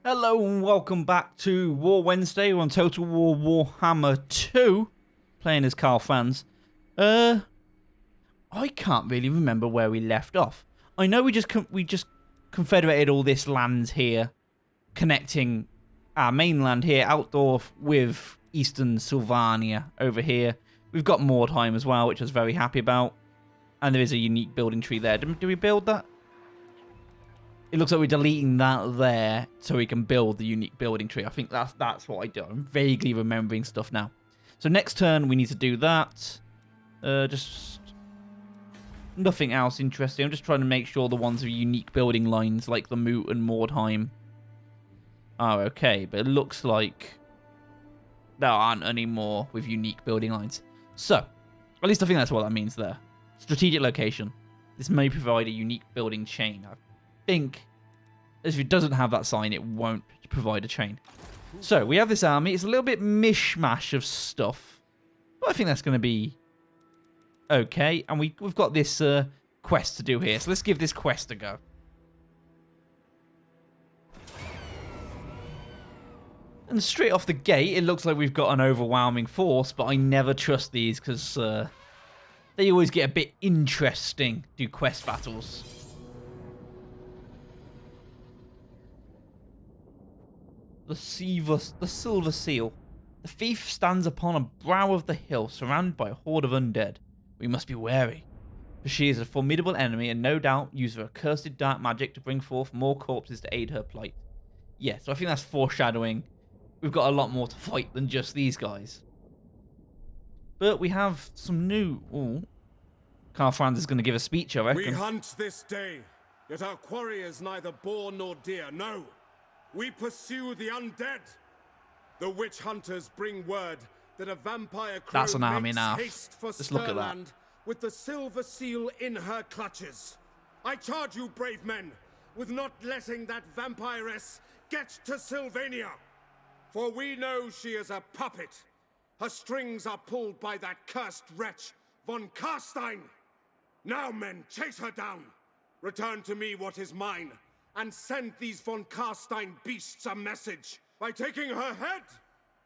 Hello and welcome back to War Wednesday. We're on Total War Warhammer 2, playing as Karl Franz. I can't really remember where we left off. I know we just confederated all this land here, connecting our mainland here, outdoor with Eastern Sylvania over here. We've got Mordheim as well, which I was very happy about. And there is a unique building tree there. Did we build that? It looks like we're deleting that there so we can build the unique building tree. I think that's what I do. I'm vaguely remembering stuff now. So next turn we need to do that. Just nothing else interesting. I'm just trying to make sure the ones with unique building lines like the Moot and Mordheim are okay. But it looks like there aren't any more with unique building lines. So, at least I think that's what that means there. Strategic location. This may provide a unique building chain. I think if it doesn't have that sign, it won't provide a chain. So we have this army. It's a little bit mishmash of stuff, but I think that's going to be okay. And we've got this quest to do here, so let's give this quest a go. And straight off the gate, it looks like we've got an overwhelming force, but I never trust these because they always get a bit interesting, do quest battles. The Silver Seal. The thief stands upon a brow of the hill, surrounded by a horde of undead. We must be wary, for she is a formidable enemy and no doubt use her accursed dark magic to bring forth more corpses to aid her plight. Yeah, so I think that's foreshadowing. We've got a lot more to fight than just these guys. But we have some new... Ooh. Karl Franz is going to give a speech, I reckon. We hunt this day, yet our quarry is neither boar nor deer, no. We pursue the undead. The witch hunters bring word that a vampire crew That's an army makes now. haste for Just look at that. Stirland with the Silver Seal in her clutches. I charge you, brave men, with not letting that vampiress get to Sylvania. For we know she is a puppet. Her strings are pulled by that cursed wretch, von Karstein. Now, men, chase her down. Return to me what is mine. And send these von Karstein beasts a message. By taking her head,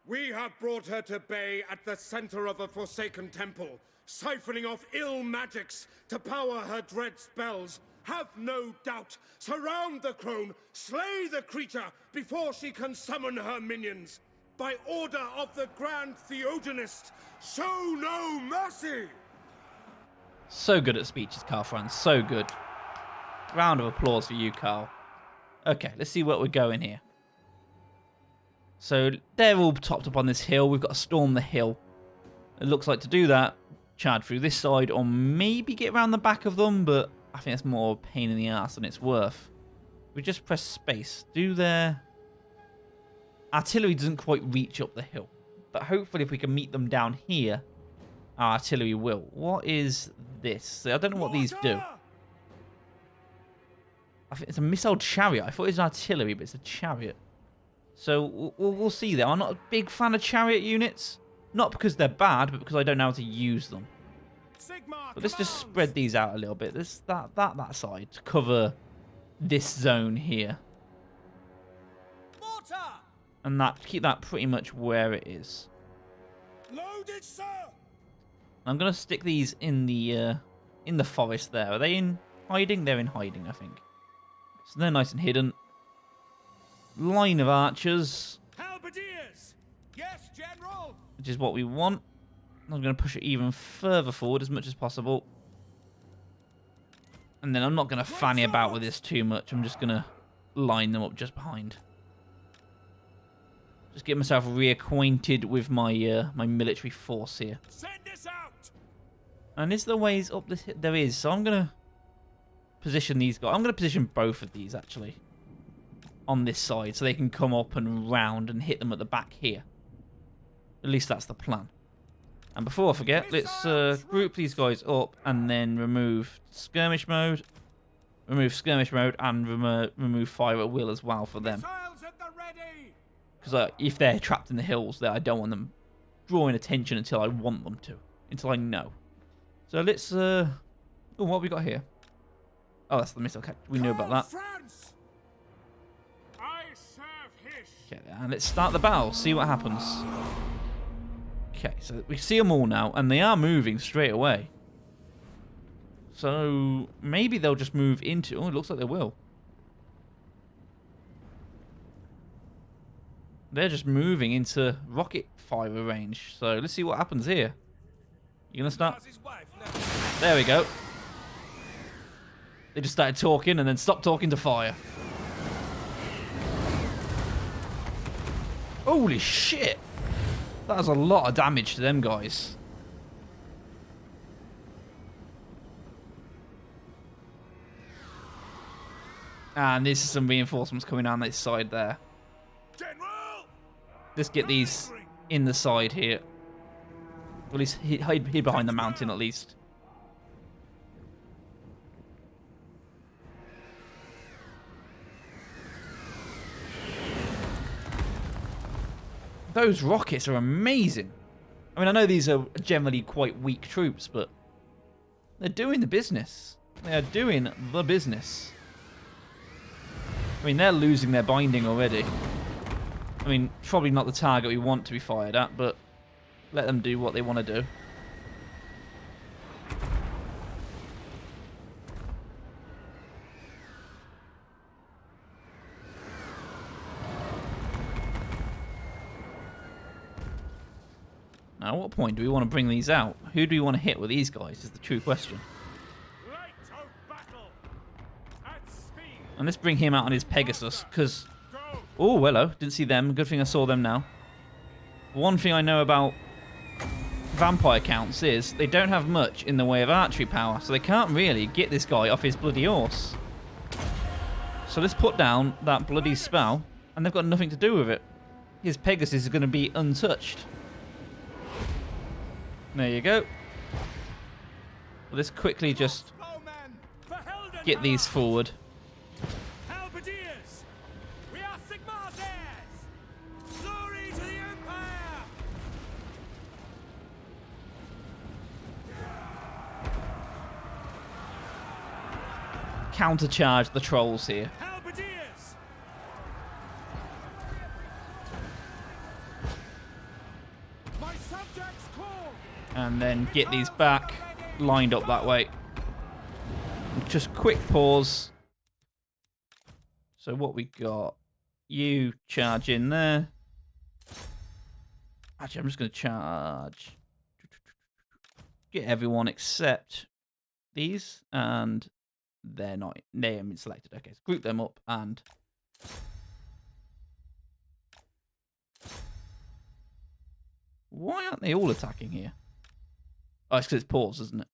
we have brought her to bay at the center of a forsaken temple, siphoning off ill magics to power her dread spells. Have no doubt, surround the crone, slay the creature before she can summon her minions. By order of the Grand Theogenist, show no mercy! So good at speeches, Karl Franz. So good. Round of applause for you, Karl. Okay, let's see what we're going here. So they're all topped up on this hill. We've got to storm the hill. It looks like to do that, charge through this side or maybe get around the back of them, but I think that's more a pain in the ass than it's worth. We just press space. Do their... Artillery doesn't quite reach up the hill, but hopefully if we can meet them down here, our artillery will. What is this? I don't know what these do. I think it's a missile chariot. I thought it was artillery, but it's a chariot. So we'll see there. I'm not a big fan of chariot units. Not because they're bad, but because I don't know how to use them. Sigmar, but let's just spread these out a little bit. That side to cover this zone here. Mortar! And keep that pretty much where it is. Loaded, sir! I'm gonna stick these in the forest there. Are they in hiding? They're in hiding, I think. So they're nice and hidden. Line of archers. Halberdiers! Yes, General! Which is what we want. I'm going to push it even further forward as much as possible. And then I'm not going to fanny about with this too much. I'm just going to line them up just behind. Just get myself reacquainted with my my military force here. Send this out! And is there ways up this hill? There is. So I'm going to position these guys. I'm going to position both of these, actually, on this side, so they can come up and round and hit them at the back here. At least that's the plan. And before I forget, let's group these guys up and then remove skirmish mode, and remove fire at will as well for them. Because if they're trapped in the hills there, I don't want them drawing attention until I want them to, until I know. So let's... oh, what have we got here? Oh, that's the missile catch. We knew about that. I serve Okay, and let's start the battle. See what happens. Okay, so we see them all now, and they are moving straight away. So maybe they'll just move into... Oh, it looks like they will. They're just moving into rocket fire range. So let's see what happens here. You gonna start? There we go. They just started talking and then stopped talking to fire. Holy shit! That was a lot of damage to them guys. And this is some reinforcements coming down this side there. Let's get these in the side here. At least hide behind the mountain at least. Those rockets are amazing. I mean, I know these are generally quite weak troops, but they're doing the business. They are doing the business. I mean, they're losing their binding already. I mean, probably not the target we want to be fired at, but let them do what they want to do. Now, at what point do we want to bring these out? Who do we want to hit with these guys is the true question. And let's bring him out on his Pegasus, because... Oh, hello. Didn't see them. Good thing I saw them now. One thing I know about vampire counts is they don't have much in the way of archery power, so they can't really get this guy off his bloody horse. So let's put down that bloody spell, and they've got nothing to do with it. His Pegasus is going to be untouched. There you go. Let's quickly just get these forward. We are Sigmar's heirs! Glory to the Empire! Countercharge the trolls here. My subjects call! And then get these back, lined up that way. Just quick pause. So what we got? You charge in there. Actually, I'm just going to charge. Get everyone except these, and they're not. They haven't been selected. Okay, so group them up and. Why aren't they all attacking here? Oh, it's because it's paused, isn't it?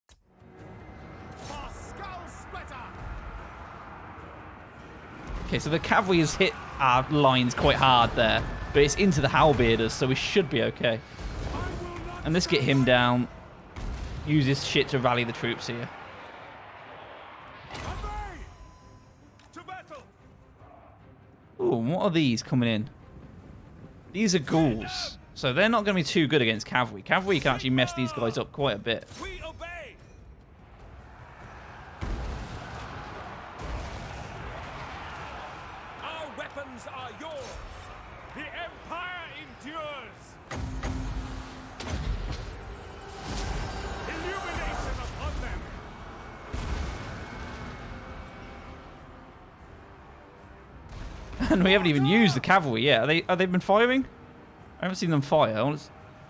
Okay, so the cavalry has hit our lines quite hard there, but it's into the halberders, so we should be okay. And let's get him down. Use this shit to rally the troops here. Ooh, what are these coming in? These are ghouls, so they're not going to be too good against cavalry. Cavalry can actually mess these guys up quite a bit. Are yours. The Empire endures. Illumination upon them. And we haven't even used the cavalry yet. Are they been firing? I haven't seen them fire. I want to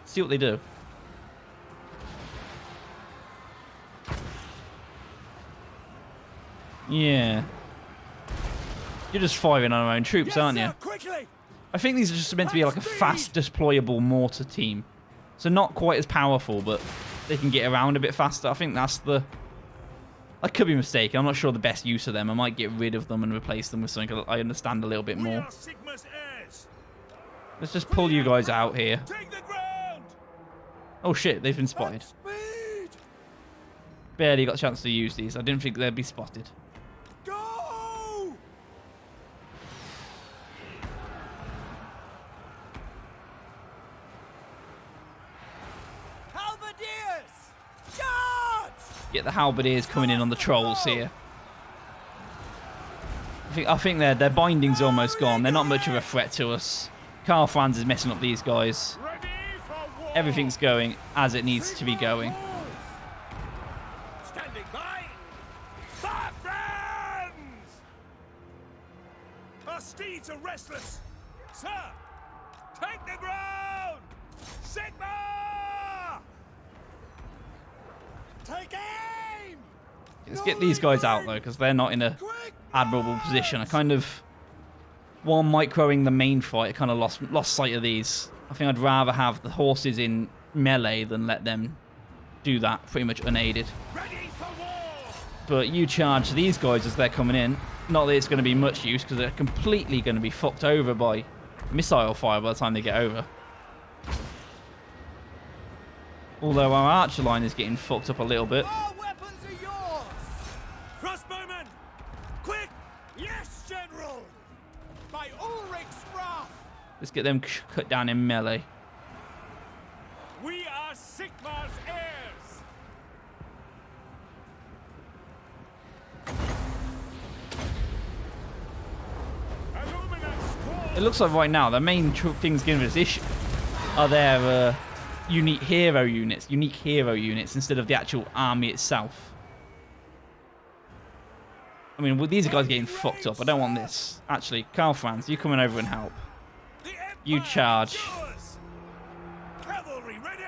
see what they do. Yeah. You're just firing on our own troops, aren't you? I think these are just meant to be like a fast deployable mortar team. So not quite as powerful, but they can get around a bit faster. I think that's the... I could be mistaken. I'm not sure the best use of them. I might get rid of them and replace them with something I understand a little bit more. Let's just pull you guys out here. Oh shit, they've been spotted. Barely got a chance to use these. I didn't think they'd be spotted. Get the halberdiers coming in on the trolls here. I think their binding's almost gone. They're not much of a threat to us. Karl Franz is messing up these guys. Everything's going as it needs to be going. Standing by. Fire friends! Our steeds are restless. Sir, take the ground! Sigmar! Take aim! Let's get these guys out, though, because they're not in a admirable position. I kind of, while microing the main fight, I kind of lost sight of these. I think I'd rather have the horses in melee than let them do that pretty much unaided. Ready for war! But you charge these guys as they're coming in. Not that it's going to be much use, because they're completely going to be fucked over by missile fire by the time they get over. Although our archer line is getting fucked up a little bit. All weapons are yours! Crossbowmen! Quick! Yes, General! By Ulrich's wrath! Let's get them cut down in melee. We are Sigmar's heirs! It looks like right now the main things giving us issue are their unique hero units instead of the actual army itself. I mean, well, these guys are getting fucked up. I don't want this. Actually, Karl Franz, you coming over and help. You charge. Cavalry ready!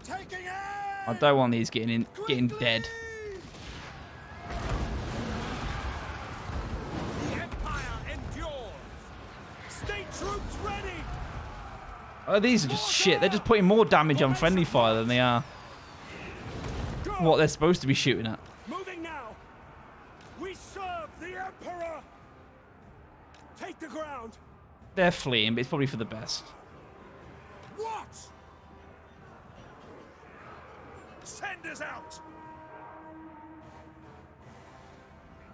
Taking aim! I don't want these getting dead. The Empire endures! State troops ready! Oh, these are just shit. They're just putting more damage on friendly fire than they are what they're supposed to be shooting at. Moving now! We serve the Emperor! Take the ground! They're fleeing, but it's probably for the best. What? Send us out!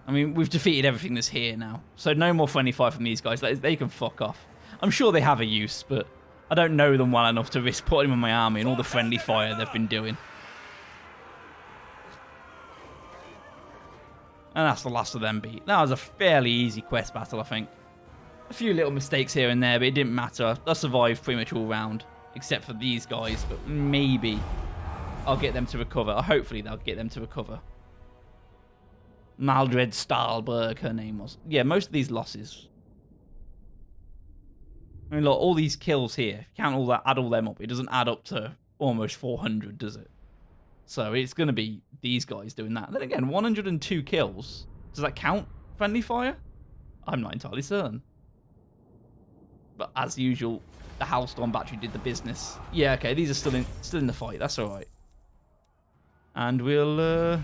I mean, we've defeated everything that's here now. So no more friendly fire from these guys. They can fuck off. I'm sure they have a use, but I don't know them well enough to risk putting them in my army and all the friendly fire they've been doing. And that's the last of them beat. That was a fairly easy quest battle, I think. A few little mistakes here and there, but it didn't matter. I survived pretty much all round, except for these guys, but maybe I'll get them to recover. Or hopefully they'll get them to recover. Maldred Stahlberg, her name was. Yeah, most of these losses. I mean, look, all these kills here, if you count all that, add all them up, it doesn't add up to almost 400, does it? So it's going to be these guys doing that. Then again, 102 kills. Does that count friendly fire? I'm not entirely certain. But as usual, the Hellstorm battery did the business. Yeah, okay, these are still in the fight. That's all right. And we'll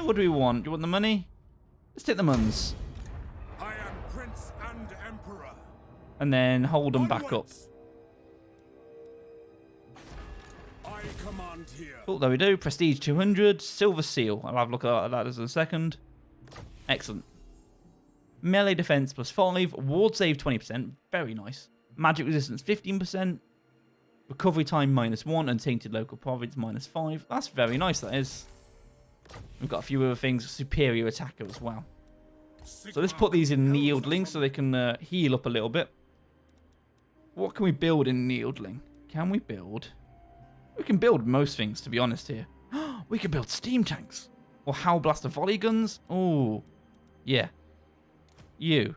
what do we want? Do you want the money? Let's take the muns. I am Prince and Emperor. And then hold them back up. I command here. Oh, there we do. Prestige 200. Silver Seal. I'll have a look at that in a second. Excellent. Melee defense +5. Ward save 20%. Very nice. Magic resistance 15%. Recovery time -1. Untainted local province -5. That's very nice, that is. We've got a few other things. Superior attacker as well. So let's put these in Needling so they can heal up a little bit. What can we build in Needling? Can we build? We can build most things, to be honest here. We can build steam tanks. Or Howlblaster volley guns. Oh, yeah. You're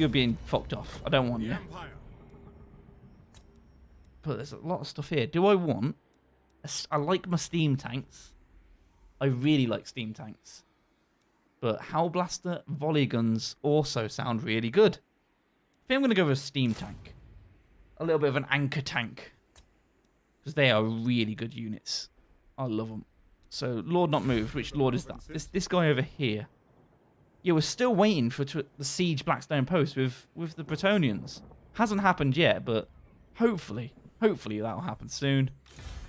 being fucked off. I don't want you. But there's a lot of stuff here. Do I want... I like my steam tanks. I really like steam tanks. But Howlblaster volley guns also sound really good. I think I'm going to go with a steam tank. A little bit of an anchor tank. Because they are really good units. I love them. So, Lord Not Moved. Which Lord is that? This guy over here. Yeah, we're still waiting for the Siege Blackstone Post with the Bretonnians. Hasn't happened yet, but hopefully that'll happen soon.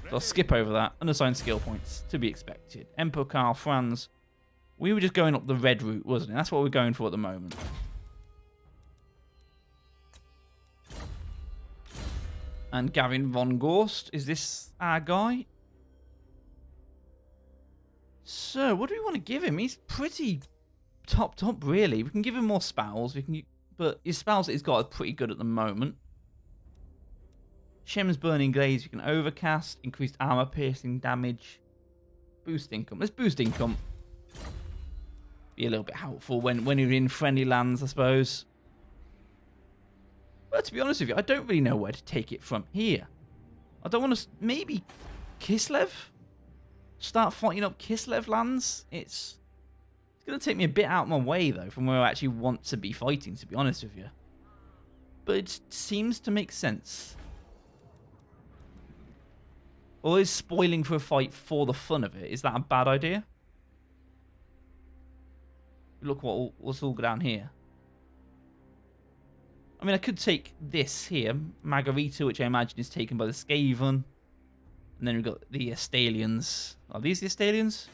So I'll skip over that. Unassigned skill points, to be expected. Emperor Karl Franz. We were just going up the red route, wasn't it? That's what we're going for at the moment. And Gavin von Gorst. Is this our guy? So, what do we want to give him? He's pretty top, really. We can give him more spells. But his spells that he's got are pretty good at the moment. Shem's Burning Glaze. We can overcast. Increased armor piercing damage. Boost income. Let's boost income. Be a little bit helpful when you're in friendly lands, I suppose. But to be honest with you, I don't really know where to take it from here. I don't want to... Maybe Kislev? Start fighting up Kislev lands? It's going to take me a bit out of my way, though, from where I actually want to be fighting, to be honest with you. But it seems to make sense. Or is spoiling for a fight for the fun of it? Is that a bad idea? Look what's all down here. I mean, I could take this here, Margarita, which I imagine is taken by the Skaven. And then we've got the Astalians. Are these the Astalians?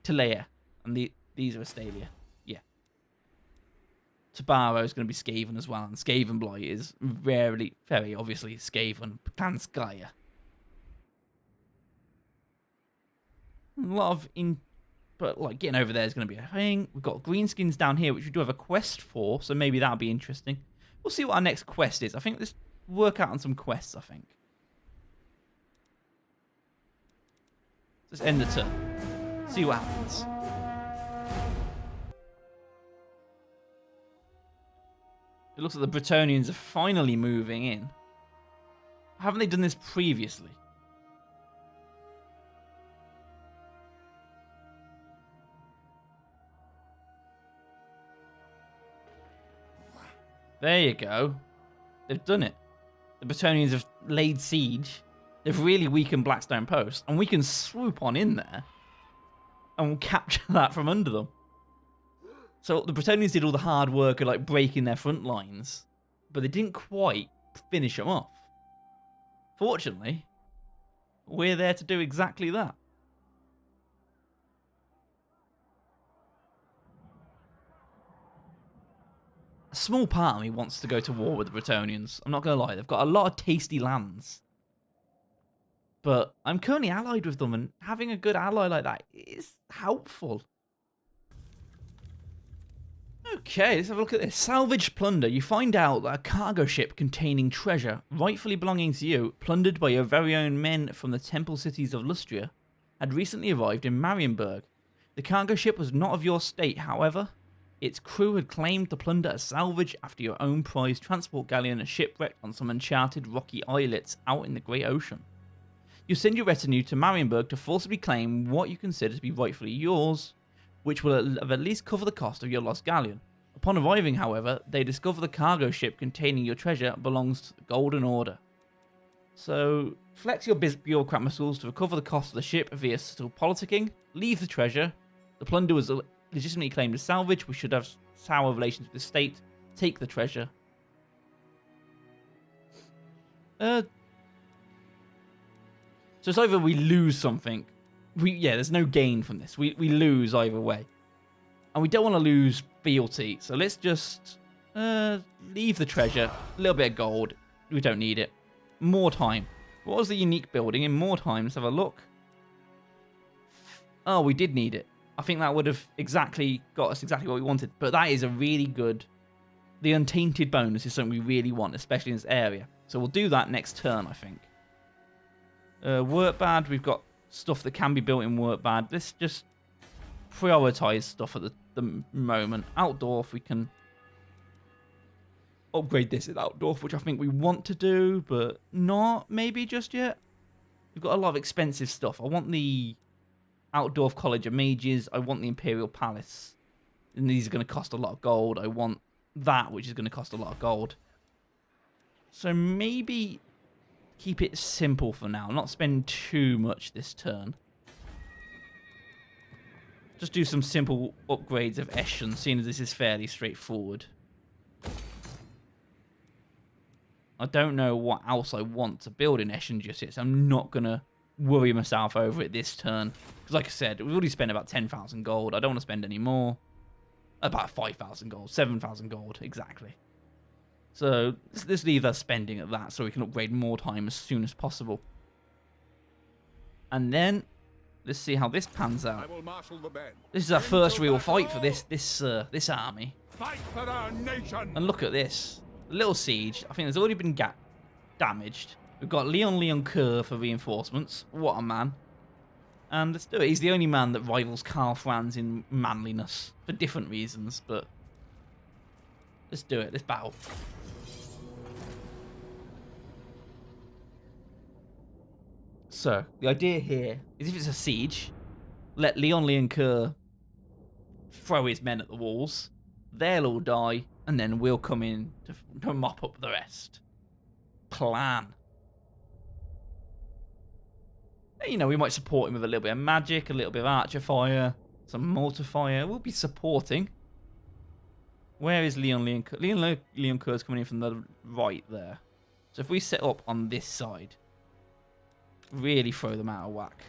Talea. And these are Astalia. Yeah. Tabaro is going to be Skaven as well. And Skaven Blight is very obviously Skaven. Planskaya. A lot of... But, like, getting over there is going to be a thing. We've got greenskins down here, which we do have a quest for, so maybe that'll be interesting. We'll see what our next quest is. I think let's work out on some quests, I think. Let's end the turn. See what happens. It looks like the Bretonnians are finally moving in. Haven't they done this previously? There you go. They've done it. The Bretonnians have laid siege. They've really weakened Blackstone Post. And we can swoop on in there. And we'll capture that from under them. So the Bretonnians did all the hard work of like breaking their front lines. But they didn't quite finish them off. Fortunately, we're there to do exactly that. A small part of me wants to go to war with the Bretonnians. I'm not going to lie. They've got a lot of tasty lands. But I'm currently allied with them, and having a good ally like that is helpful. Okay, let's have a look at this. Salvaged plunder. You find out that a cargo ship containing treasure, rightfully belonging to you, plundered by your very own men from the temple cities of Lustria, had recently arrived in Marienburg. The cargo ship was not of your state, however. Its crew had claimed the plunder as salvage after your own prize transport galleon had shipwrecked on some uncharted rocky islets out in the Great Ocean. You send your retinue to Marienburg to forcibly claim what you consider to be rightfully yours, which will at least cover the cost of your lost galleon. Upon arriving, however, they discover the cargo ship containing your treasure belongs to the Golden Order. So, flex your bureaucrat muscles to recover the cost of the ship via subtle politicking, leave the treasure. The plunder was legitimately claimed as salvage. We should have sour relations with the state. Take the treasure. So it's either we lose something. There's no gain from this. We lose either way. And we don't want to lose fealty. So let's just leave the treasure. A little bit of gold. We don't need it. More time. What was the unique building in more time? Let's have a look. Oh, we did need it. I think that would have got us exactly what we wanted. But that is a really good... The Untainted bonus is something we really want, especially in this area. So we'll do that next turn, I think. Workbad, we've got stuff that can be built in Workbad. Let's just prioritize stuff at the moment. Outdoor, we can upgrade this at Outdoor, which I think we want to do, but not maybe just yet. We've got a lot of expensive stuff. I want the Outdoor College of Mages. I want the Imperial Palace. And these are going to cost a lot of gold. I want that, which is going to cost a lot of gold. So maybe keep it simple for now. Not spend too much this turn. Just do some simple upgrades of Eschen, seeing as this is fairly straightforward. I don't know what else I want to build in Eschen just yet, so I'm not going to worry myself over it this turn. Because like I said, we've already spent about 10,000 gold. I don't want to spend any more. About 5,000 gold. 7,000 gold, exactly. So let's leave us spending at that so we can upgrade more time as soon as possible. And then let's see how this pans out. This is our first real fight for this army. Fight for our nation. And look at this. The little siege. I think there's already been damaged. We've got Leon Kerr for reinforcements. What a man. And let's do it. He's the only man that rivals Karl Franz in manliness. For different reasons, but... let's do it. Let's battle. So, the idea here is if it's a siege, let Leon Kerr throw his men at the walls. They'll all die, and then we'll come in to mop up the rest. Plan. You know, we might support him with a little bit of magic, a little bit of archer fire, some mortar fire. We'll be supporting. Where is Leon Kerr? Leon Kerr's coming in from the right there. So if we set up on this side, really throw them out of whack.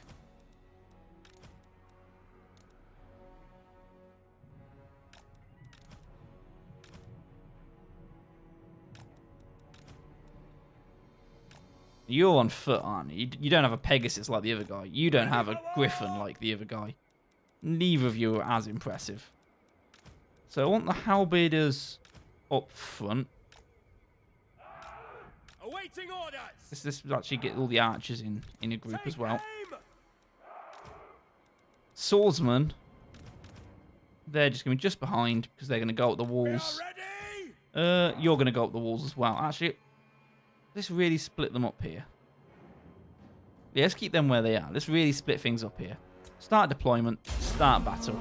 You're on foot, aren't you? You don't have a Pegasus like the other guy. You don't have a Griffin like the other guy. Neither of you are as impressive. So I want the halberders up front. Awaiting orders. This will actually get all the archers in a group as well. Swordsmen, they're just going to be just behind because they're going to go up the walls. You're going to go up the walls as well. Actually, let's really split them up here. Yeah, let's keep them where they are. Let's really split things up here. Start deployment, start battle.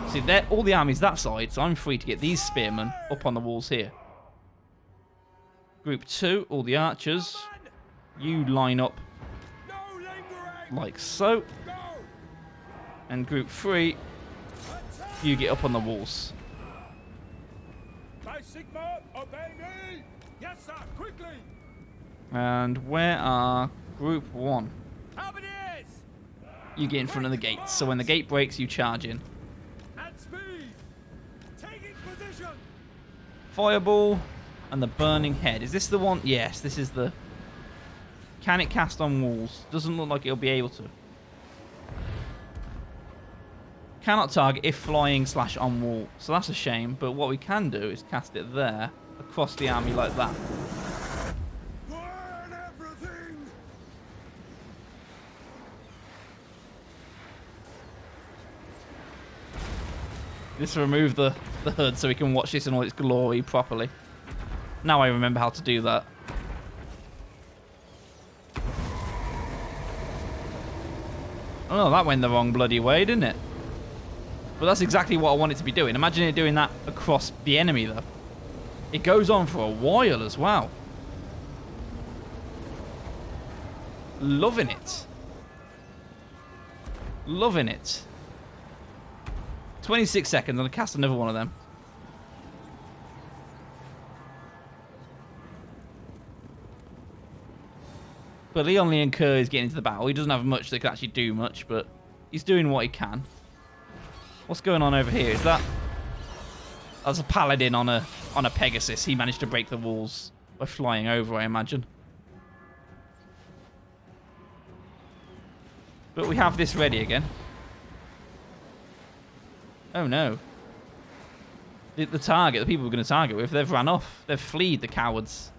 See, all the army's that side, so I'm free to get these spearmen up on the walls here. Group 2, all the archers. You line up like so. And group 3, you get up on the walls. By Sigmar, obey me! Yes, sir, quickly! And where are group 1? Halberdiers! You get in front of the gates, so when the gate breaks, you charge in. At speed! Taking position! Fireball and the burning head. Is this the one? Yes, this is the... Can it cast on walls? Doesn't look like it'll be able to. Cannot target if flying / on wall. So that's a shame, but what we can do is cast it there, across the army like that. Burn everything! Just remove the hood so we can watch this in all its glory properly. Now I remember how to do that. Oh, that went the wrong bloody way, didn't it? But that's exactly what I want it to be doing. Imagine it doing that across the enemy, though. It goes on for a while as well. Loving it. Loving it. 26 seconds, and I'll cast another one of them. But Leon Kerr is getting into the battle. He doesn't have much that can actually do much, but he's doing what he can. What's going on over here? Is that... That's a paladin on a Pegasus. He managed to break the walls by flying over, I imagine. But we have this ready again. Oh no. The target, the people we're going to target with, they've ran off. They've fleed, the cowards.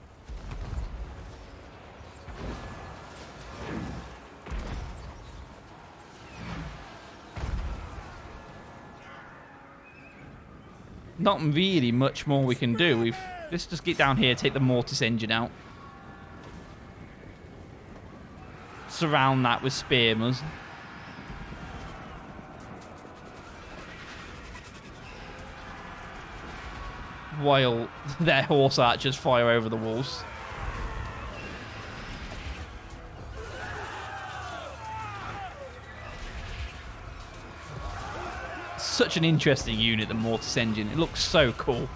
Not really much more we can do. Let's just get down here, take the mortis engine out. Surround that with spearmen. While their horse archers fire over the walls. Such an interesting unit, the mortis engine. It looks so cool.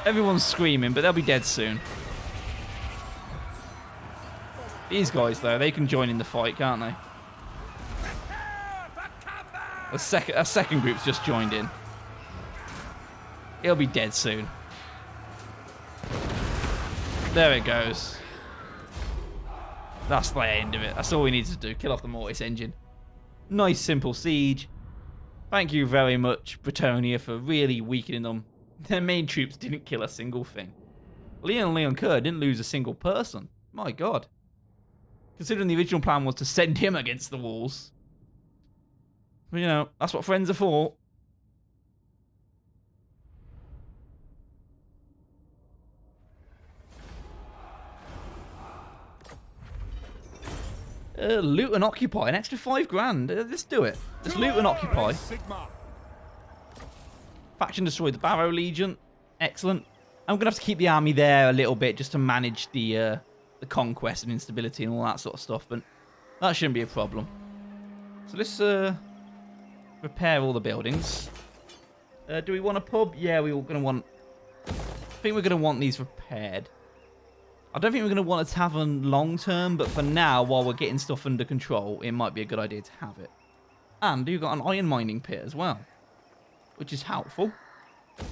Everyone's screaming, but they'll be dead soon. These guys, though, they can join in the fight, can't they? A second group's just joined in. He'll be dead soon. There it goes. That's the end of it. That's all we need to do. Kill off the Mortis engine. Nice, simple siege. Thank you very much, Bretonia, for really weakening them. Their main troops didn't kill a single thing. Leon Kerr didn't lose a single person. My god. Considering the original plan was to send him against the walls. But, you know, that's what friends are for. Loot and occupy. An extra 5 grand. Let's do it. Let's loot and occupy. Sigmar. Faction destroyed the Barrow Legion. Excellent. I'm going to have to keep the army there a little bit just to manage the conquest and instability and all that sort of stuff. But that shouldn't be a problem. So let's repair all the buildings. Do we want a pub? Yeah, we're going to want... I think we're going to want these repaired. I don't think we're going to want a tavern long term, but for now, while we're getting stuff under control, it might be a good idea to have it. And you've got an iron mining pit as well, which is helpful.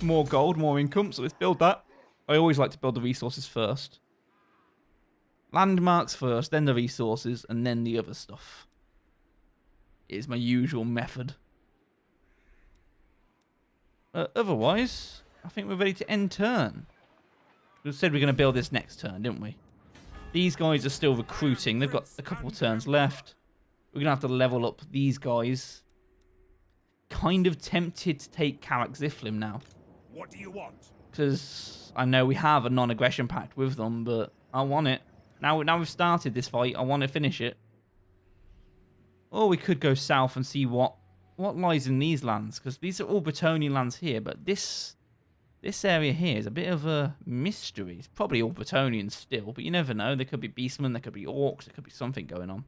More gold, more income, so let's build that. I always like to build the resources first. Landmarks first, then the resources, and then the other stuff. It is my usual method. Otherwise, I think we're ready to end turn. We said we were going to build this next turn, didn't we? These guys are still recruiting. They've got a couple of turns left. We're going to have to level up these guys. Kind of tempted to take Karak Ziflim now. What do you want? Because I know we have a non-aggression pact with them, but I want it. Now we've started this fight, I want to finish it. Or we could go south and see what lies in these lands. Because these are all Bretonian lands here, but this area here is a bit of a mystery. It's probably all Bretonian still, but you never know. There could be beastmen, there could be orcs, there could be something going on.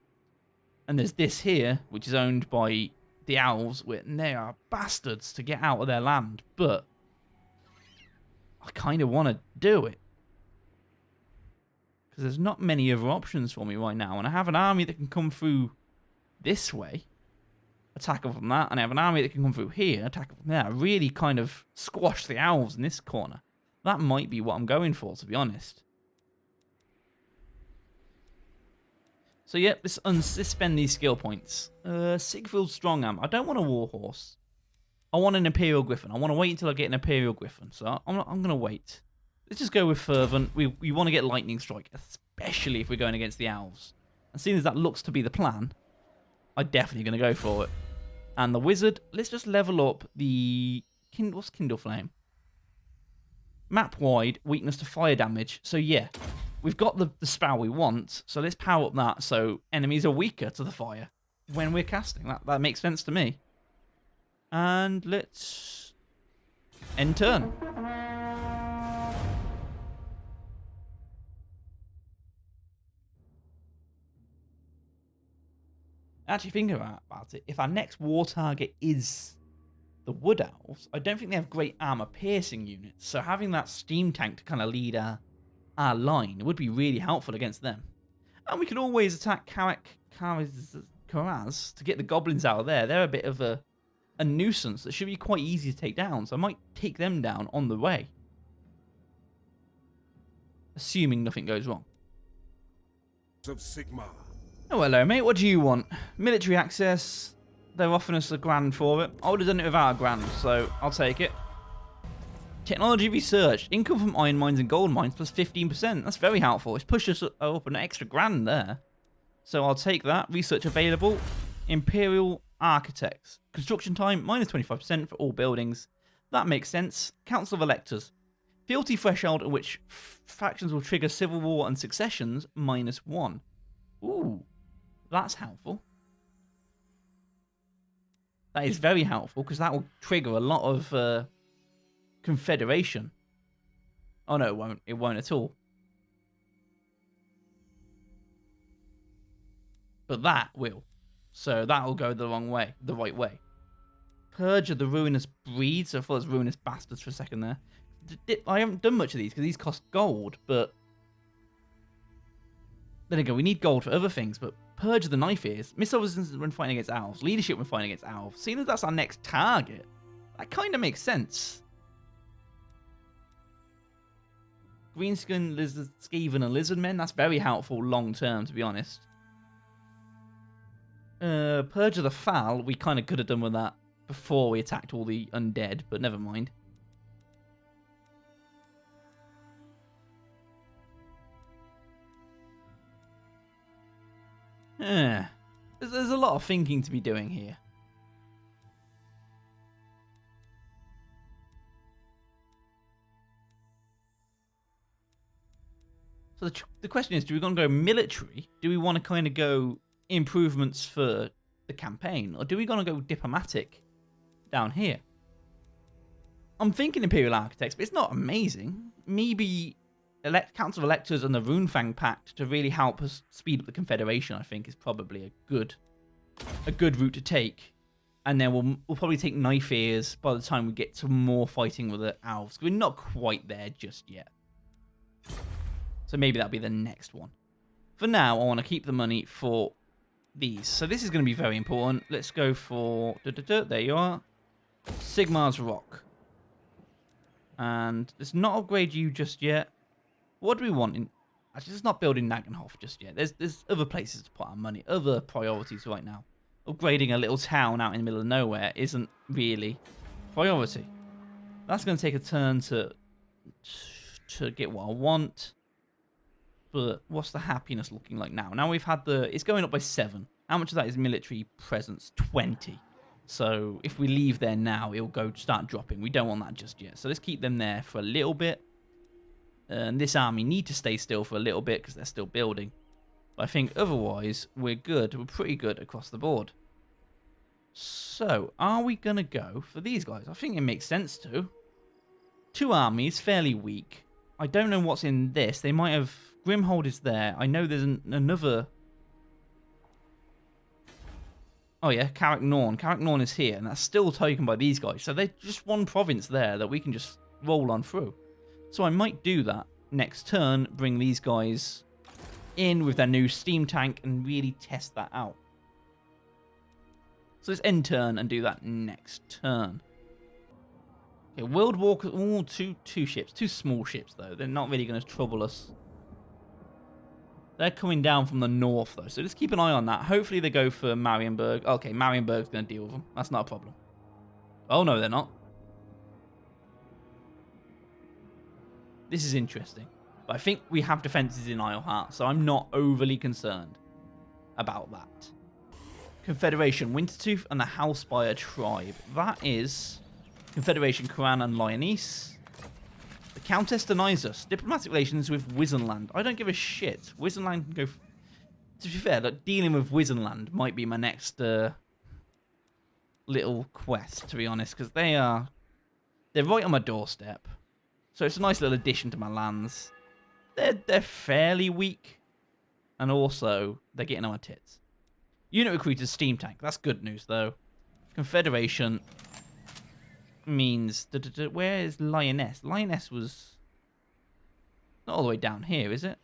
And there's this here, which is owned by the elves, and they are bastards to get out of their land, but I kind of want to do it. Because there's not many other options for me right now, and I have an army that can come through this way, attack them from that, and I have an army that can come through here, attack them from there. Really kind of squash the elves in this corner. That might be what I'm going for, to be honest. So yep, let's spend these skill points. Sigfrid Strongham. I don't want a warhorse. I want an Imperial Griffin. I want to wait until I get an Imperial Griffin. So I'm going to wait. Let's just go with Fervent. We want to get Lightning Strike, especially if we're going against the elves. And seeing as that looks to be the plan, I'm definitely going to go for it. And the Wizard, let's just level up the... What's Kindle Flame? Map wide, weakness to fire damage. So yeah, we've got the spell we want. So let's power up that so enemies are weaker to the fire when we're casting. That makes sense to me. And let's end turn. Actually, thinking about it, if our next war target is the Wood Elves, I don't think they have great armor-piercing units, so having that steam tank to kind of lead our line would be really helpful against them. And we can always attack Karaz to get the goblins out of there. They're a bit of a nuisance that should be quite easy to take down, so I might take them down on the way. Assuming nothing goes wrong. Of Sigmar. Oh, hello, mate. What do you want? Military access. They're offering us a grand for it. I would have done it without a grand, so I'll take it. Technology research. Income from iron mines and gold mines plus 15%. That's very helpful. It's pushed us up an extra grand there. So I'll take that. Research available. Imperial Architects. Construction time, minus 25% for all buildings. That makes sense. Council of Electors. Fealty threshold at which factions will trigger civil war and successions, -1. Ooh. That's helpful. That is very helpful because that will trigger a lot of confederation. Oh no, it won't. It won't at all. But that will. So that will go the right way. Purge of the ruinous breeds. So I thought it was ruinous bastards for a second there. I haven't done much of these because these cost gold, but Then again, we need gold for other things, but Purge of the Knife Ears, Missile Resistance when fighting against elves, Leadership when fighting against elves. Seeing as that's our next target, that kind of makes sense. Greenskin, Lizard, Skaven, and Lizardmen, that's very helpful long term, to be honest. Purge of the Foul, we kind of could have done with that before we attacked all the undead, but never mind. There's a lot of thinking to be doing here. So the question is, do we want to go military? Do we want to kind of go improvements for the campaign? Or do we want to go diplomatic down here? I'm thinking Imperial Architects, but it's not amazing. Maybe Council of Electors and the Runefang Pact to really help us speed up the Confederation, I think, is probably a good route to take. And then we'll probably take Knife Ears by the time we get to more fighting with the elves. We're not quite there just yet. So maybe that'll be the next one. For now, I want to keep the money for these. So this is going to be very important. Let's go for... there you are. Sigmar's Rock. And let's not upgrade you just yet. What do we want in... Actually, let's not build in Nagenhof just yet. There's other places to put our money. Other priorities right now. Upgrading a little town out in the middle of nowhere isn't really priority. That's going to take a turn to get what I want. But what's the happiness looking like now? Now we've had the... It's going up by 7. How much of that is military presence? 20. So if we leave there now, it'll go start dropping. We don't want that just yet. So let's keep them there for a little bit. And this army need to stay still for a little bit because they're still building. But I think otherwise, we're good. We're pretty good across the board. So, are we going to go for these guys? I think it makes sense to. 2 armies, fairly weak. I don't know what's in this. They might have... Grimhold is there. I know there's another... Oh yeah, Carrick Norn. Carrick Norn is here, and that's still taken by these guys. So there's just one province there that we can just roll on through. So I might do that next turn, bring these guys in with their new steam tank and really test that out. So let's end turn and do that next turn. Okay, World Walker, ooh, two ships. 2 small ships, though. They're not really going to trouble us. They're coming down from the north, though, so just keep an eye on that. Hopefully they go for Marienburg. Okay, Marienburg's going to deal with them. That's not a problem. Oh, no, they're not. This is interesting. But I think we have defenses in Isleheart, so I'm not overly concerned about that. Confederation, Wintertooth and the Housespire tribe. That is Confederation, Quran and Lyonese. The Countess denies us. Diplomatic relations with Wizenland. I don't give a shit. Wizenland can go... To be fair, like, dealing with Wizenland might be my next little quest, to be honest, because they're right on my doorstep. So it's a nice little addition to my lands. They're fairly weak. And also, they're getting on my tits. Unit recruiters, steam tank. That's good news, though. Confederation means... Where is Lioness? Lioness was... Not all the way down here, is it?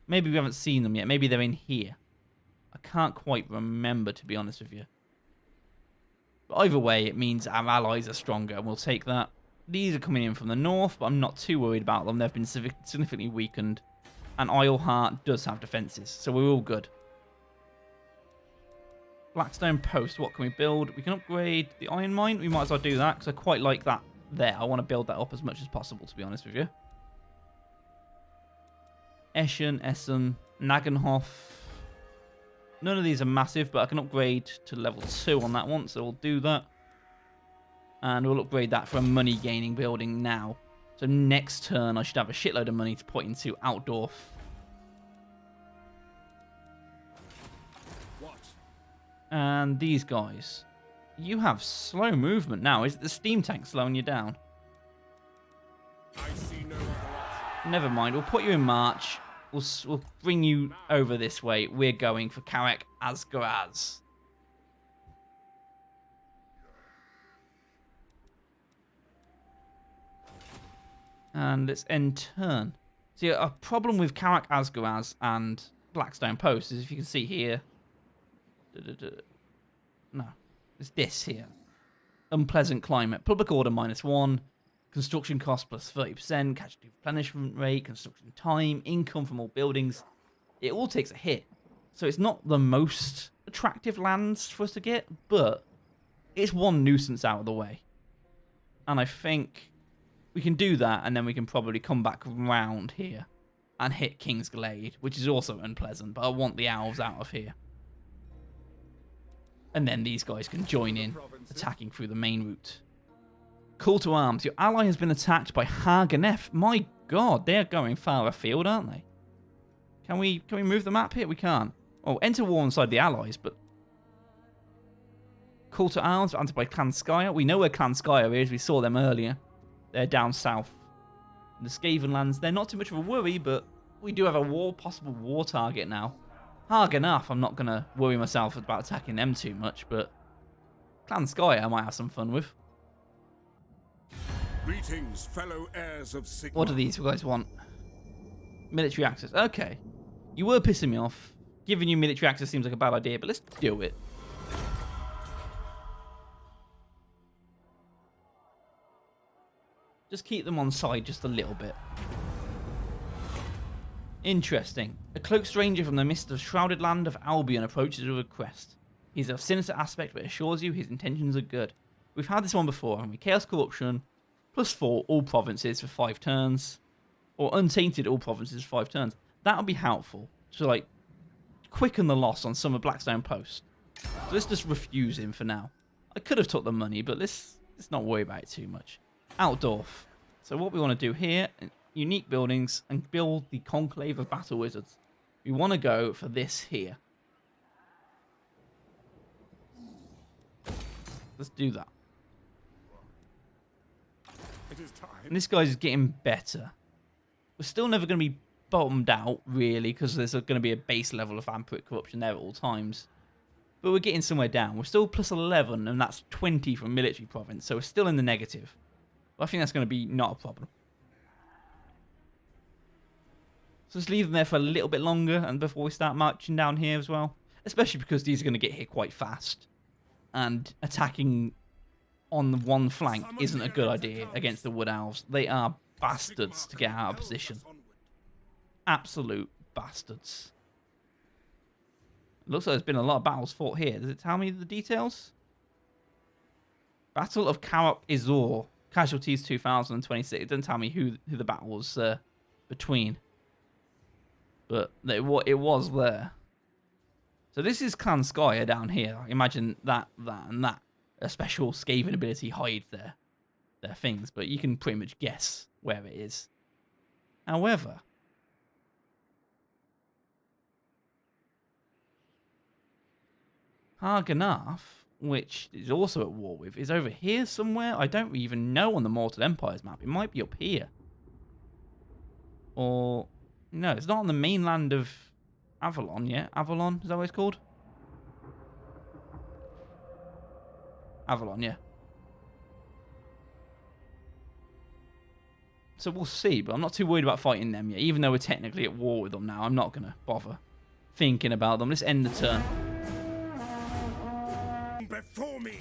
Maybe we haven't seen them yet. Maybe they're in here. I can't quite remember, to be honest with you. But either way, it means our allies are stronger, and we'll take that. These are coming in from the north, but I'm not too worried about them. They've been significantly weakened. And Isleheart does have defenses, so we're all good. Blackstone Post, what can we build? We can upgrade the Iron Mine. We might as well do that, because I quite like that there. I want to build that up as much as possible, to be honest with you. Essen, Nagenhof. None of these are massive, but I can upgrade to level 2 on that one, so we'll do that. And we'll upgrade that for a money-gaining building now. So next turn, I should have a shitload of money to put into Outdorf. And these guys. You have slow movement now. Is it the steam tank slowing you down? I see no other. Never mind. We'll put you in march. We'll bring you over this way. We're going for Karek Asgaraz. And let's end turn. See, a problem with Karak Asgaraz and Blackstone Post is, if you can see here... No, it's this here. Unpleasant climate. Public order -1. Construction cost plus 30%. Casualty replenishment rate. Construction time. Income from all buildings. It all takes a hit. So it's not the most attractive lands for us to get, but it's one nuisance out of the way. And I think we can do that, and then we can probably come back round here and hit King's Glade, which is also unpleasant, but I want the elves out of here. And then these guys can join in, attacking through the main route. Call to arms. Your ally has been attacked by Hagenef. My god, they're going far afield, aren't they? Can we move the map here? We can't. Oh, enter war inside the allies, but... Call to arms, answered by Clan Skyer. We know where Clan Skyer is. We saw them earlier. They're down south. In the Skaven lands, they're not too much of a worry, but we do have a possible war target now. Hard enough, I'm not going to worry myself about attacking them too much, but Clan Skyer I might have some fun with. Greetings, fellow heirs of Sigmar. What do these guys want? Military access. Okay. You were pissing me off. Giving you military access seems like a bad idea, but let's do it. Just keep them on side just a little bit. Interesting. A cloaked stranger from the mist of shrouded land of Albion approaches with a request. He's of sinister aspect, but assures you his intentions are good. We've had this one before, haven't we? Chaos Corruption, +4 all provinces for 5 turns. Or untainted all provinces for 5 turns. That would be helpful to, like, quicken the loss on some of Blackstone Post. So let's just refuse him for now. I could have took the money, but let's not worry about it too much. Outdoor. So what we want to do here, unique buildings, and build the Conclave of Battle Wizards. We want to go for this here. Let's do that. It is time. And this guy's getting better. We're still never going to be bottomed out, really, because there's going to be a base level of vampiric corruption there at all times. But we're getting somewhere down. We're still +11, and that's 20 from military province, so we're still in the negative. But I think that's going to be not a problem. So let's leave them there for a little bit longer, and before we start marching down here as well. Especially because these are going to get hit quite fast. And attacking on the one flank isn't a good idea against the Wood Elves. They are bastards to get out of position. Absolute bastards. Looks like there's been a lot of battles fought here. Does it tell me the details? Battle of Karok Izor. Casualties 2026. It doesn't tell me who the battle was between. But it was there. So this is Clan Skyer down here. Imagine that, and that. A special Skaven ability hides their things. But you can pretty much guess where it is. However... Hagenaf, which is also at war with, is over here somewhere. I don't even know on the Mortal Empires map. It might be up here. Or... No, it's not on the mainland of Avalon yet. Avalon, is that what it's called? Avalon, yeah. So we'll see, but I'm not too worried about fighting them yet. Even though we're technically at war with them now, I'm not going to bother thinking about them. Let's end the turn. Before me.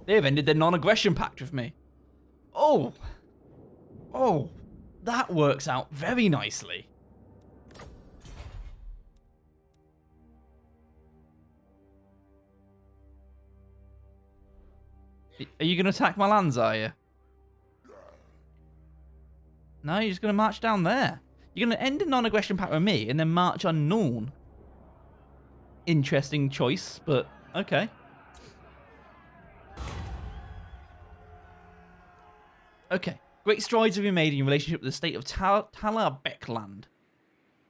They've ended their non-aggression pact with me. Oh. Oh. That works out very nicely. Are you going to attack my lands, are you? No, you're just going to march down there. You're going to end a non-aggression pact with me and then march on Norn. Interesting choice, but okay. Okay. Great strides have been made in your relationship with the state of Talar Beckland.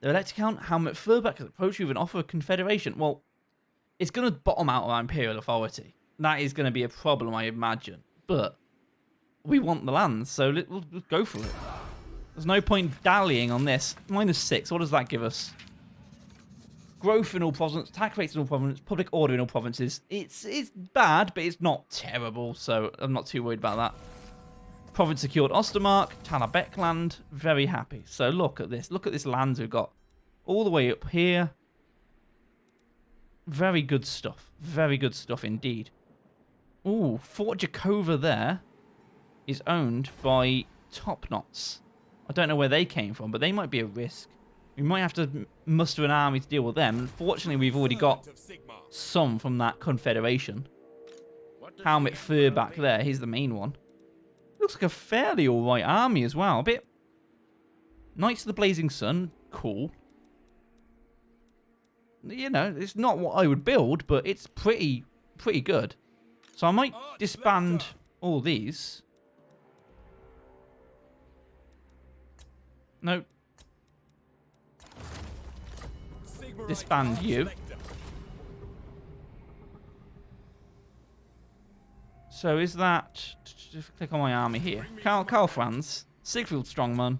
The Elector Count Helmut Furbeck has approached you with an offer of confederation. Well, it's going to bottom out our Imperial authority. That is going to be a problem, I imagine. But we want the lands, so we'll go for it. There's no point dallying on this. -6, what does that give us? Growth in all provinces, attack rates in all provinces, public order in all provinces. It's bad, but it's not terrible, so I'm not too worried about that. Province secured Ostermark, Talabekland, very happy. So look at this. Look at this land we've got all the way up here. Very good stuff. Very good stuff indeed. Ooh, Fort Jakova there is owned by Topknots. I don't know where they came from, but they might be a risk. We might have to muster an army to deal with them. Unfortunately, we've already got some from that confederation. Helmet Fur back there, he's the main one. Looks like a fairly alright army as well. A bit... Knights of the Blazing Sun, cool. You know, it's not what I would build, but it's pretty good. So I might disband all these. No. Disband you. So is that... Just click on my army here. Karl Franz, Siegfried Strongman,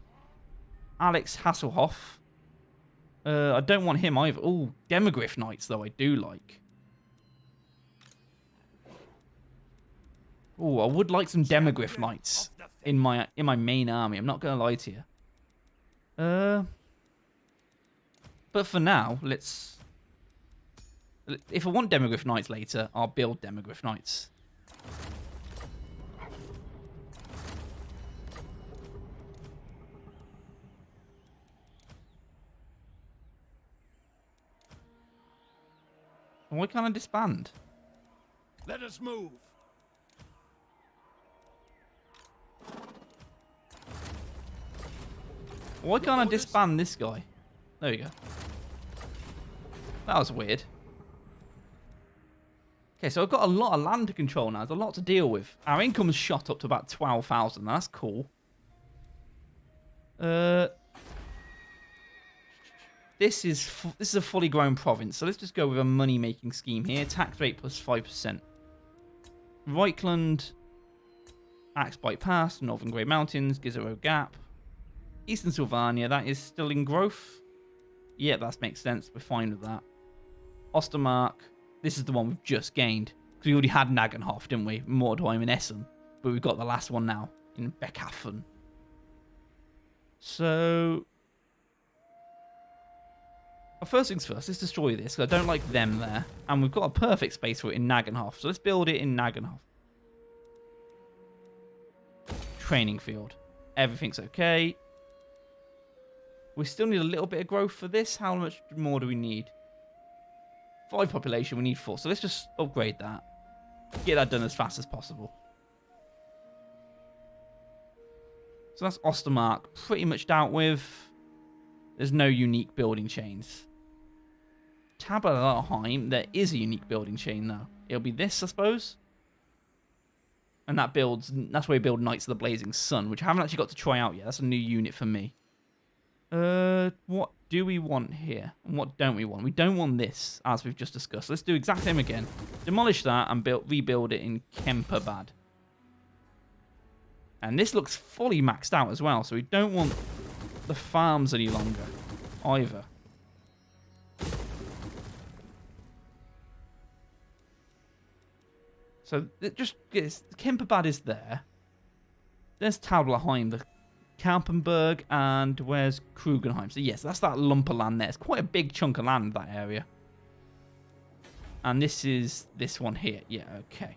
Alex Hasselhoff. I don't want him either. Oh, Demogryph Knights, though, I do like. Oh, I would like some Demogryph Knights in my main army. I'm not going to lie to you. But for now, let's... If I want Demogryph Knights later, I'll build Demogryph Knights. Why can't I disband? Let us move. Why can't I disband this guy? There we go. That was weird. Okay, so I've got a lot of land to control now. There's a lot to deal with. Our income's shot up to about 12,000. That's cool. This is a fully grown province, so let's just go with a money-making scheme here. Tax rate plus 5%. Reichland, Axbite Pass, Northern Grey Mountains, Gizero Gap. Eastern Sylvania, that is still in growth. Yeah, that makes sense. We're fine with that. Ostermark, this is the one we've just gained. Because we already had Nagenhof, didn't we? Mordheim and Essen. But we've got the last one now in Beckhafen. So... Well, first things first, let's destroy this, because I don't like them there. And we've got a perfect space for it in Nagenhof, so let's build it in Nagenhof. Training field. Everything's okay. We still need a little bit of growth for this. How much more do we need? 5 population, we need 4. So let's just upgrade that. Get that done as fast as possible. So that's Ostermark pretty much dealt with. There's no unique building chains. Tabelheim, there is a unique building chain though. It'll be this, I suppose. And that builds, that's where we build Knights of the Blazing Sun, which I haven't actually got to try out yet. That's a new unit for me. What do we want here? And what don't we want? We don't want this, as we've just discussed. Let's do exact same again. Demolish that and rebuild it in Kemperbad. And this looks fully maxed out as well, so we don't want the farms any longer either. So it just gets, Kemperbad is there. There's Tauberheim, the Kampenberg, and where's Krugenheim? So yes, that's that lump of land there. It's quite a big chunk of land, that area. And this is this one here. Yeah, okay.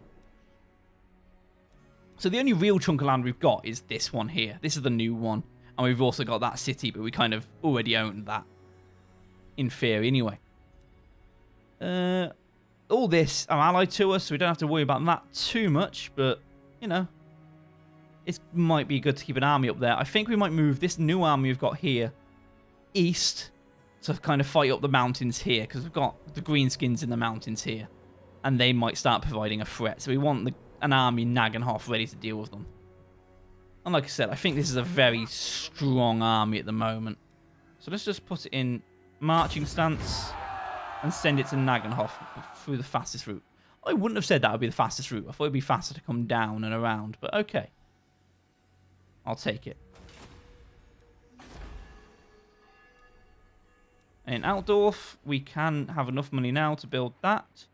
So the only real chunk of land we've got is this one here. This is the new one. And we've also got that city, but we kind of already owned that. In theory, anyway. All this are allied to us, so we don't have to worry about that too much. But, you know, it might be good to keep an army up there. I think we might move this new army we've got here east to kind of fight up the mountains here. Because we've got the greenskins in the mountains here. And they might start providing a threat. So we want an army in Nagenhof ready to deal with them. And like I said, I think this is a very strong army at the moment. So let's just put it in marching stance and send it to Nagenhof through the fastest route. I wouldn't have said that would be the fastest route. I thought it would be faster to come down and around, but okay. I'll take it. And in Altdorf, we can have enough money now to build that.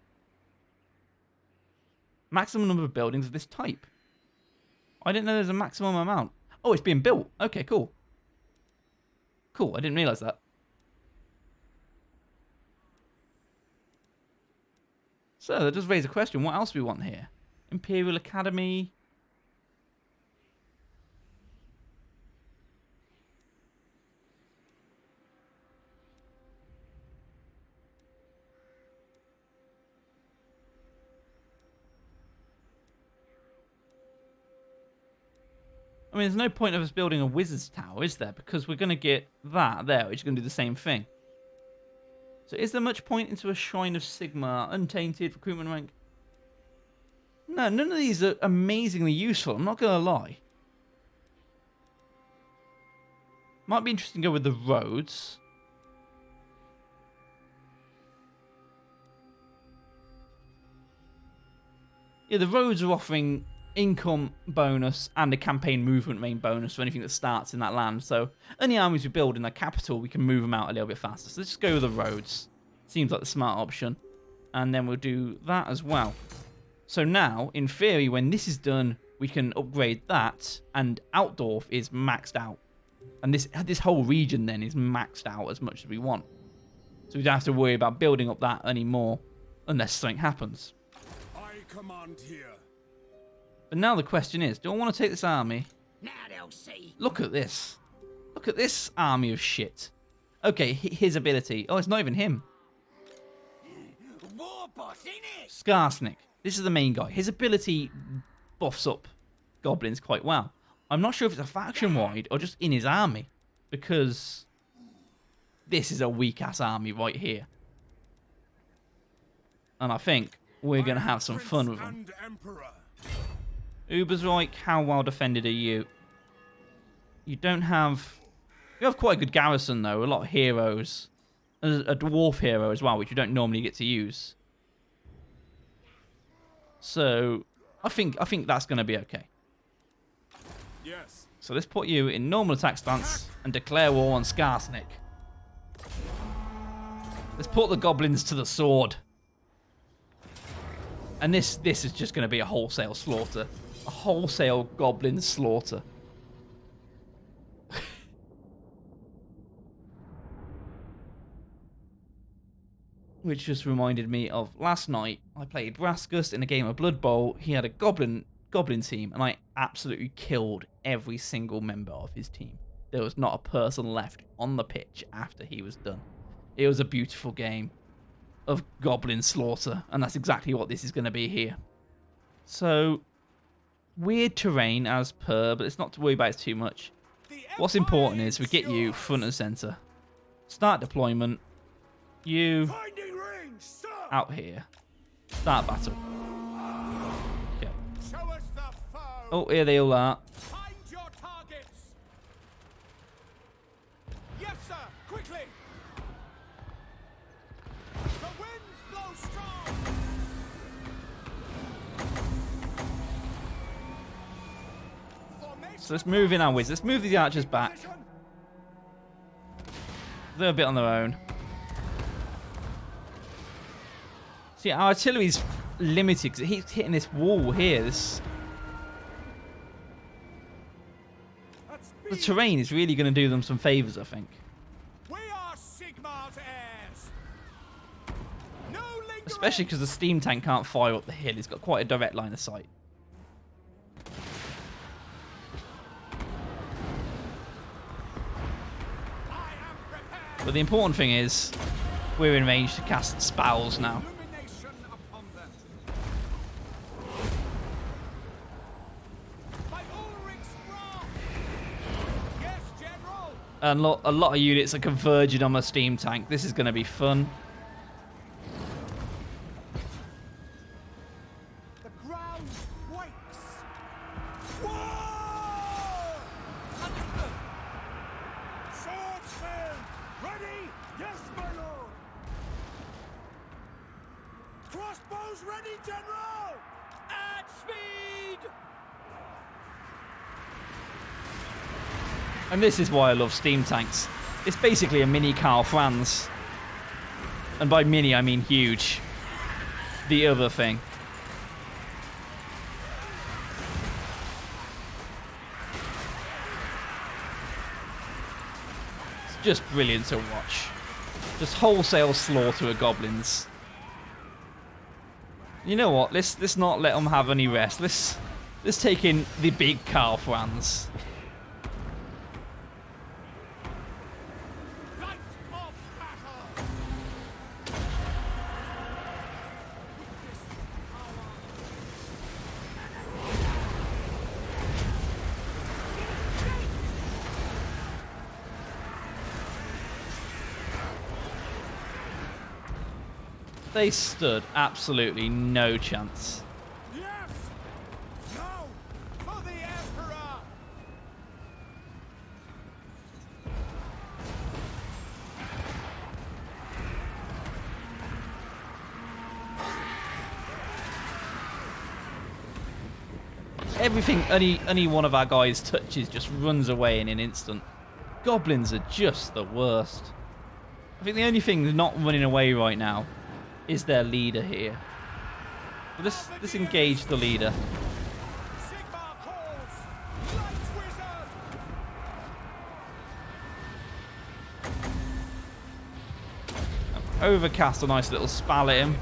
Maximum number of buildings of this type. I didn't know there's a maximum amount. Oh, it's being built. Okay, cool. Cool, I didn't realise that. So, that does raise a question. What else do we want here? Imperial Academy. I mean, there's no point of us building a wizard's tower, is there? Because we're going to get that there, which is going to do the same thing. So is there much point into a Shrine of Sigmar, Untainted, Recruitment Rank? No, none of these are amazingly useful, I'm not going to lie. Might be interesting to go with the roads. Yeah, the roads are offering income bonus and a campaign movement main bonus for anything that starts in that land. So any armies we build in the capital, we can move them out a little bit faster. So let's just go with the roads. Seems like the smart option. And then we'll do that as well. So now, in theory, when this is done, we can upgrade that, and Altdorf is maxed out. And this whole region then is maxed out as much as we want. So we don't have to worry about building up that anymore unless something happens. I command here. But now the question is, do I want to take this army? Now they'll see. Look at this. Look at this army of shit. Okay, his ability. Oh, it's not even him. War boss, innit? Skarsnik. This is the main guy. His ability buffs up goblins quite well. I'm not sure if it's a faction-wide or just in his army. Because this is a weak-ass army right here. And I think we're going to have some fun with him. Ubersreich, how well defended are you? You don't have... You have quite a good garrison, though. A lot of heroes. A dwarf hero as well, which you don't normally get to use. So, I think that's going to be okay. Yes. So let's put you in normal attack stance and declare war on Skarsnik. Let's put the goblins to the sword. And this is just going to be a wholesale slaughter. A wholesale goblin slaughter. Which just reminded me of last night. I played Raskus in a game of Blood Bowl. He had a goblin team, and I absolutely killed every single member of his team. There was not a person left on the pitch after he was done. It was a beautiful game of goblin slaughter, and that's exactly what this is going to be here. So, weird terrain as per, but it's not to worry about it too much. What's important is we get you front and center. Start deployment. You out here. Start battle. Okay. Oh, here they all are. Find your targets. Yes, sir. Quickly. The winds blow strong. So let's move in our whiz. Let's move the archers back. They're a bit on their own. See, our artillery's limited because it keeps hitting this wall here. The terrain is really going to do them some favors, I think. We are Sigmar's heirs. No lingering. Especially because the steam tank can't fire up the hill. He's got quite a direct line of sight. I am prepared. But the important thing is, we're in range to cast spells now. Illumination upon them. By Ulrich's wrath. Yes, General. And a lot of units are converging on the steam tank. This is going to be fun. The ground quakes. Whoa! Understood. Swordsman, ready? Yes, my lord. Crossbows ready, General. At speed. And this is why I love steam tanks. It's basically a mini Karl Franz. And by mini, I mean huge. The other thing. just brilliant to watch. Just wholesale slaughter of goblins. You know what? Let's not let them have any rest. Let's take in the big Karl Franz. They stood absolutely no chance. Yes! Now, for the Emperor! Everything any one of our guys touches just runs away in an instant. Goblins are just the worst. I think the only thing that's not running away right now is their leader here. But let's engage the leader. Sigmar calls! Light wizard! Overcast a nice little spell at him.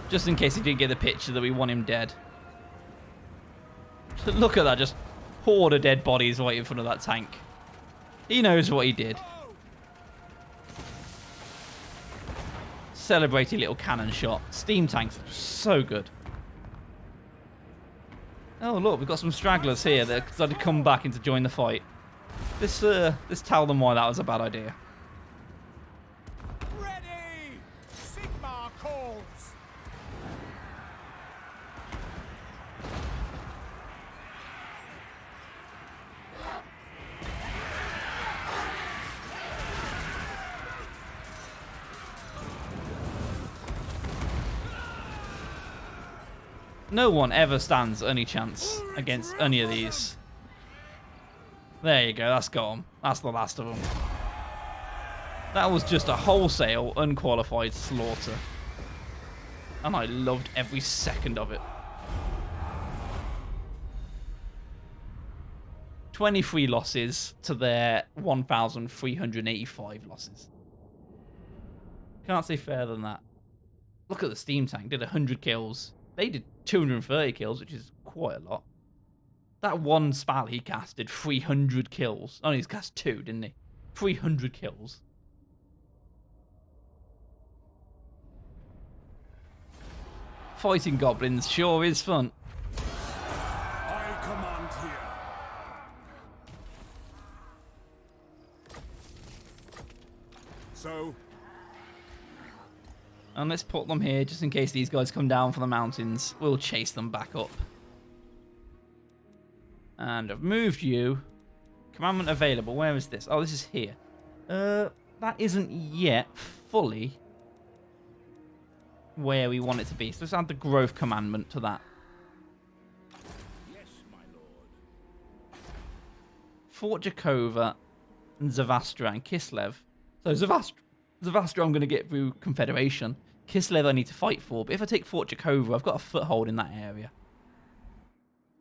Just in case he didn't get the picture that we want him dead. Look at that, just horde of dead bodies right in front of that tank. He knows what he did. Celebrating little cannon shot. Steam tanks are so good. Oh look, we've got some stragglers here that decided to come back and to join the fight. Let's tell them why that was a bad idea. Ready! Sigmar calls! No one ever stands any chance against any of these. There you go, that's got them. That's the last of them. That was just a wholesale, unqualified slaughter. And I loved every second of it. 23 losses to their 1,385 losses. Can't say fairer than that. Look at the steam tank, did 100 kills. They did 230 kills, which is quite a lot. That one spell he cast did 300 kills. Oh, he's cast 2, didn't he? 300 kills. Fighting goblins sure is fun. I command here. So, And let's put them here just in case these guys come down from the mountains. We'll chase them back up. And I've moved you. Commandment available. Where is this? Oh, this is here. That isn't yet fully where we want it to be. So let's add the growth commandment to that. yes, my lord. Fort Jakova, and Zavastra, and Kislev. So Zavastra I'm going to get through Confederation. Kislev I need to fight for. But if I take Fort Jakova, I've got a foothold in that area.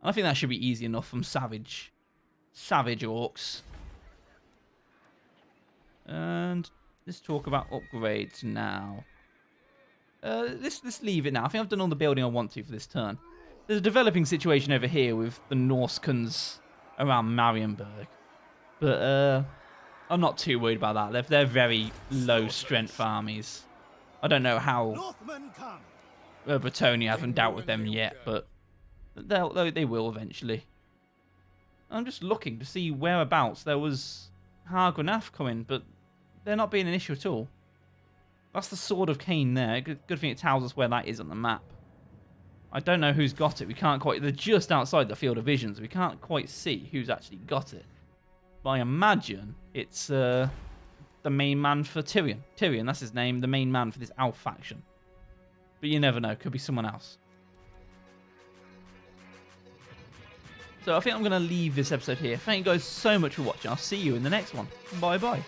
And I think that should be easy enough from Savage Orcs. And let's talk about upgrades now. Let's leave it now. I think I've done all the building I want to for this turn. There's a developing situation over here with the Norskans around Marienburg. But I'm not too worried about that. They're very low strength armies. I don't know how Bretonia haven't dealt with them yet, but they will eventually. I'm just looking to see whereabouts there was Hargrenaf coming, but they're not being an issue at all. That's the Sword of Cain there. Good thing it tells us where that is on the map. I don't know who's got it. We can't quite... They're just outside the field of vision, so we can't quite see who's actually got it. But I imagine it's the main man for Tyrion. Tyrion, that's his name. The main man for this Alf faction. But you never know. Could be someone else. So I think I'm going to leave this episode here. Thank you guys so much for watching. I'll see you in the next one. Bye-bye.